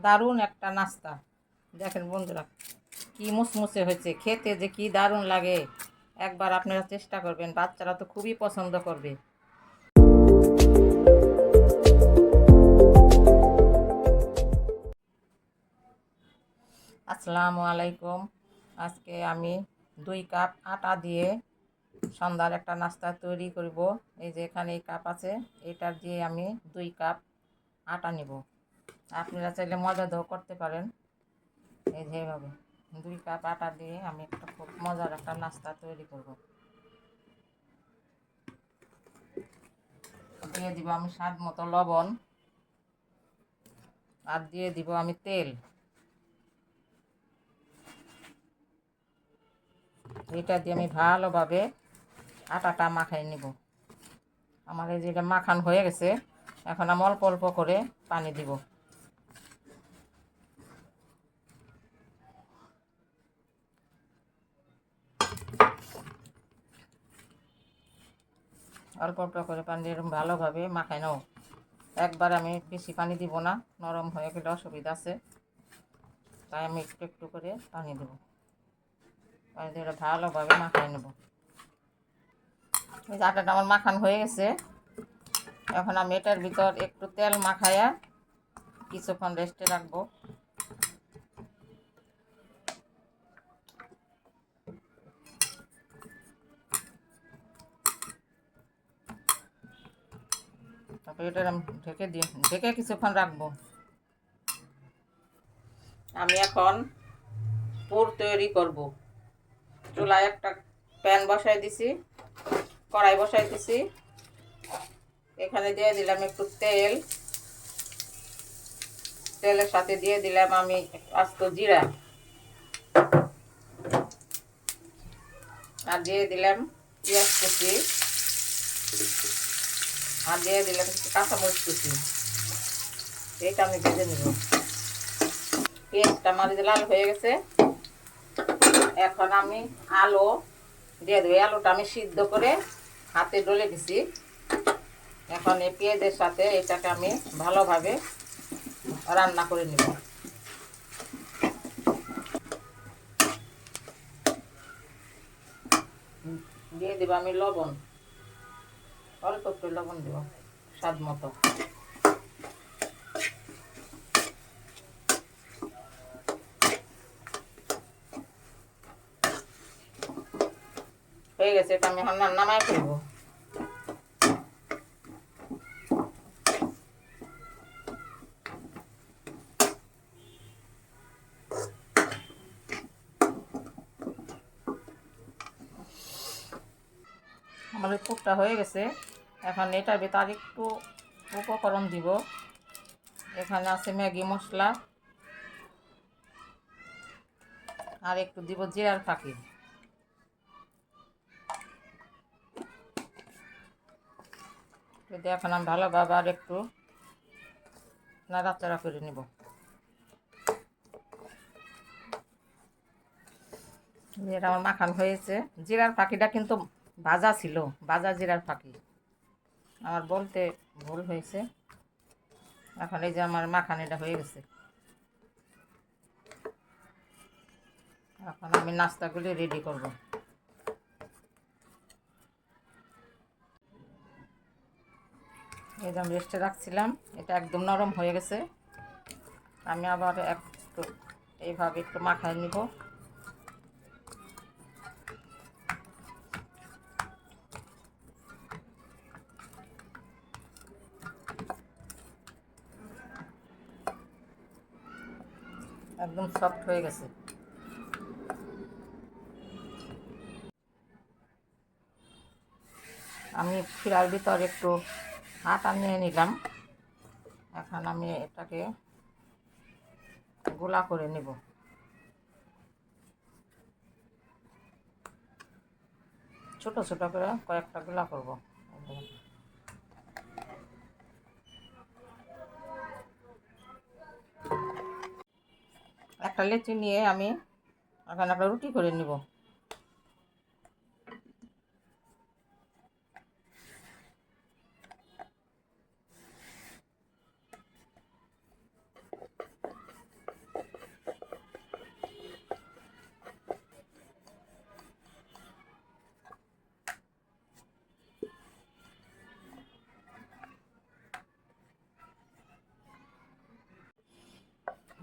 দারুণ একটা নাস্তা। দেখেন বন্ধুরা কি মুসমুসে হয়েছে, খেতে যে কি দারুণ লাগে। একবার আপনারা চেষ্টা করবেন, বাচ্চারা তো খুবই পছন্দ করবে। আসসালামু আলাইকুম। আজকে আমি 2 কাপ আটা দিয়ে সন্ধ্যার একটা নাস্তা তৈরি করব। এই যে এখানে এই কাপ আছে, এটার দিয়ে আমি 2 কাপ আটা নিব। আপনারা চাইলে ময়দা দিয়েও করতে পারেন। এই যে এইভাবে 2 কাপ আটা দিয়ে আমি একটা খুব মজার একটা নাস্তা তৈরি করব। দিয়ে দিব আমি স্বাদ মতো লবণ, আর দিয়ে দিব আমি তেল। এটা দিয়ে আমি ভালোভাবে আটাটা মাখাই নিব। আমার এই যেটা মাখান হয়ে গেছে, এখন আমি অল্প অল্প করে পানি দিব। অল্প অল্প করে পানি দিয়ে এরকম ভালোভাবে মাখাই নাও। একবার আমি বেশি পানি দিব না, নরম হয়ে গেলে অসুবিধা আছে, তাই আমি একটু একটু করে পানি দেবো। পানি দিয়ে ভালোভাবে মাখাই নেব। এই যে আটাটা আমার মাখান হয়ে গেছে, এখন আমি এটার ভিতর একটু তেল মাখাইয়া কিছুক্ষণ রেস্টে রাখবো। তারপরে এটা আমি ঢেকে কিছুক্ষণ রাখবো। আমি এখন পুর তৈরি করব। চুলায় একটা প্যান বসাই দিছি, কড়াই বসাই দিছি। এখানে দিয়ে দিলাম একটু তেল, তেলের সাথে দিয়ে দিলাম আমি আস্ত জিরা, আর দিয়ে দিলাম পেঁয়াজ কুচি, আর দিয়ে দিলাম কাঁচামরিচ কুচি। এটা আমি ভেজে নেব। পেঁয়াজটা আমার লাল হয়ে গেছে, এখন আমি আলু দিয়ে দেবো। আলুটা আমি সিদ্ধ করে হাতে ডলে দিছি। এখন এই পেঁয়াজের সাথে এটাকে আমি ভালোভাবে রান্না করে নেব। দিয়ে দেবো আমি লবণ, অল্প একটু লবণ দেব স্বাদ মতো। হয়ে গেছে, এটা আমি এখন নামাই ফেলবো। আমার এই পুরটা হয়ে গেছে, এখন এটার ভিতর আর একটু উপকরণ দিব। এখানে আছে ম্যাগি মশলা, আর একটু দিব জিরার ফাঁকি। যদি এখন আমি ভালোভাবে আর একটু নাড়াচাড়া করে নিব। এটা আমার মাখান হয়েছে। জিরার ফাঁকিটা কিন্তু ভাজা ছিল, ভাজা জিরার ফাঁকি, আমার বলতে ভুল হয়েছে। এখন এই যে আমার মাখানিটা হয়ে গেছে, এখন আমি নাস্তাগুলি রেডি করব। এই যে আমি রেস্টে রাখছিলাম, এটা একদম নরম হয়ে গেছে। আমি আবার একটু এইভাবে একটু মাখায় নিব। একদম সফট হয়ে গেছে। আমি শিরার ভিতর একটু আটা নিয়ে নিলাম। এখন আমি এটাকে গোলা করে নেব। ছোট ছোট করে কয়েকটা গোলা করব। একটা লেচি নিয়ে আমি এখন একটা রুটি করে নিব।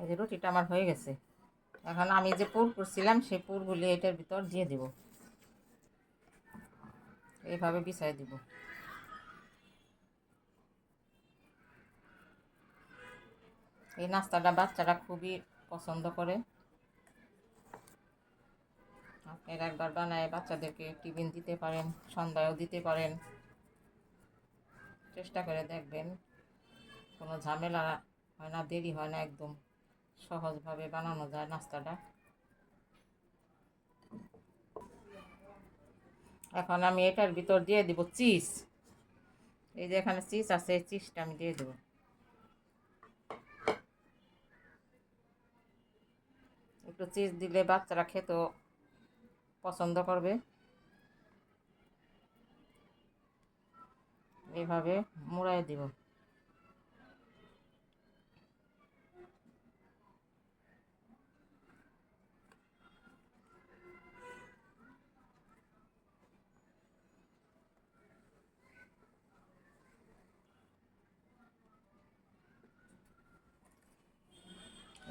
এই যে রুটিটা আমার হয়ে গেছে। এখন আমি যে পুর করছিলাম সেই পুরগুলি এটার ভিতর দিয়ে দেব, এইভাবে বিছাই দিব। এই নাস্তাটা বাচ্চারা খুবই পছন্দ করে। আপনারা একবার বানায় বাচ্চাদেরকে টিফিন দিতে পারেন, সন্ধ্যায়ও দিতে পারেন। চেষ্টা করে দেখবেন, কোনো ঝামেলা হয় না, দেরি হয় না, একদম সহজভাবে বানানো যায় নাস্তাটা। এখন আমি এটার ভিতর দিয়ে দিব চিজ। এই যে এখানে চিজ আছে, এই চিজটা আমি দিয়ে দেবো। একটু চিজ দিলে বাচ্চারা খেতেও পছন্দ করবে। এইভাবে মুড়াই দিব।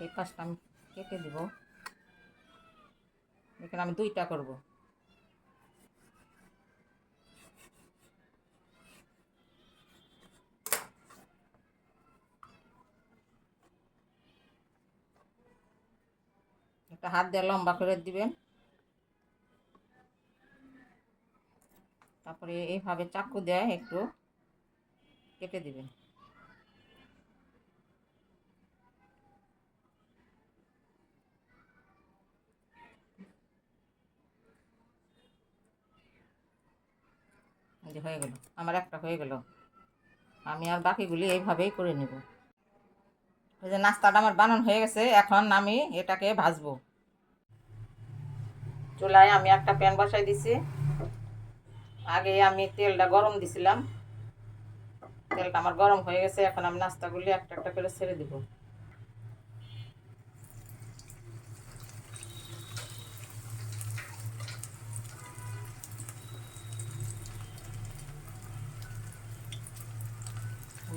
এই পাশটা আমি কেটে দিব। এখানে আমি 2টা করব। একটা হাত দিয়ে লম্বা করে দিবেন, তারপরে এইভাবে চাকু দিয়ে একটু কেটে দিবেন। যে হয়ে গেল, আমার একটা হয়ে গেল। আমি আর বাকিগুলি এইভাবেই করে নেব। এই যে নাস্তাটা আমার বানানো হয়ে গেছে, এখন আমি এটাকে ভাজবো। চুলায় আমি একটা প্যান বসাই দিছি। আগে আমি তেলটা গরম দিছিলাম, তেলটা আমার গরম হয়ে গেছে। এখন আমি নাস্তাগুলি একটা একটা করে ছেড়ে দিব।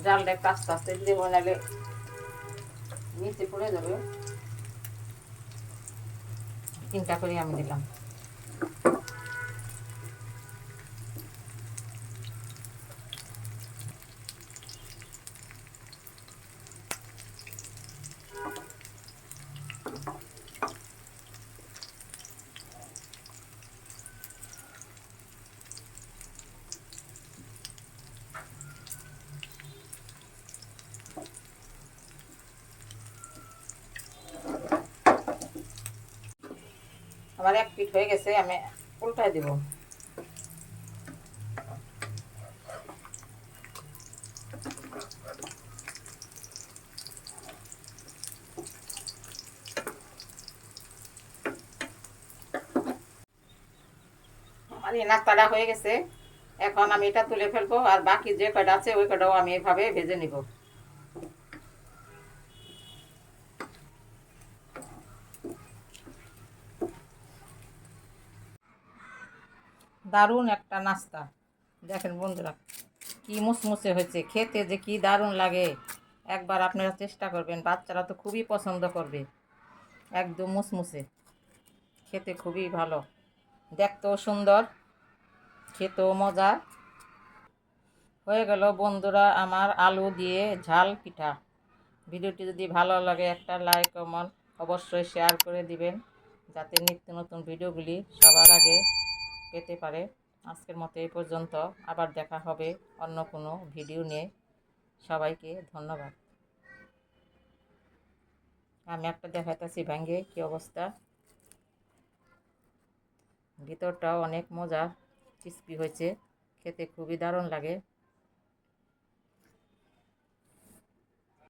জালটা একটু আস্তে আস্তে দেবো, নাহলে নিচে পড়ে যাবে। 3টা করে আমি দিলাম। আমার এক পিঠ হয়ে গেছে, আমি উল্টায় দিব। আমার এই নাস্তাটা হয়ে গেছে। এখন আমি এটা তুলে ফেলবো, আর বাকি যে কয়টা আছে ওই কয়টাও আমি এভাবে ভেজে নিব। দারুণ একটা নাস্তা, দেখেন বন্ধুরা কি মুসমুসে হয়েছে, খেতে যে কি দারুণ লাগে। একবার আপনারা চেষ্টা করবেন, বাচ্চারা তো খুবই পছন্দ করবে। একদম মুসমুসে, খেতে খুবই ভালো, দেখতেও সুন্দর, খেতেও মজা। হয়ে গেল বন্ধুরা আমার আলু দিয়ে ঝাল পিঠা। ভিডিওটি যদি ভালো লাগে একটা লাইক কমেন্ট অবশ্যই শেয়ার করে দিবেন, যাতে নিত্য নতুন ভিডিওগুলি সবার আগে পেতে পারে। আজকের মতো এই পর্যন্ত, আবার দেখা হবে অন্য কোনো ভিডিও নিয়ে। সবাইকে ধন্যবাদ। আমি একটা দেখাইতেছি ভেঙে কি অবস্থা, ভিতরটাও অনেক মজা, ক্রিস্পি হয়েছে, খেতে খুবই দারুণ লাগে।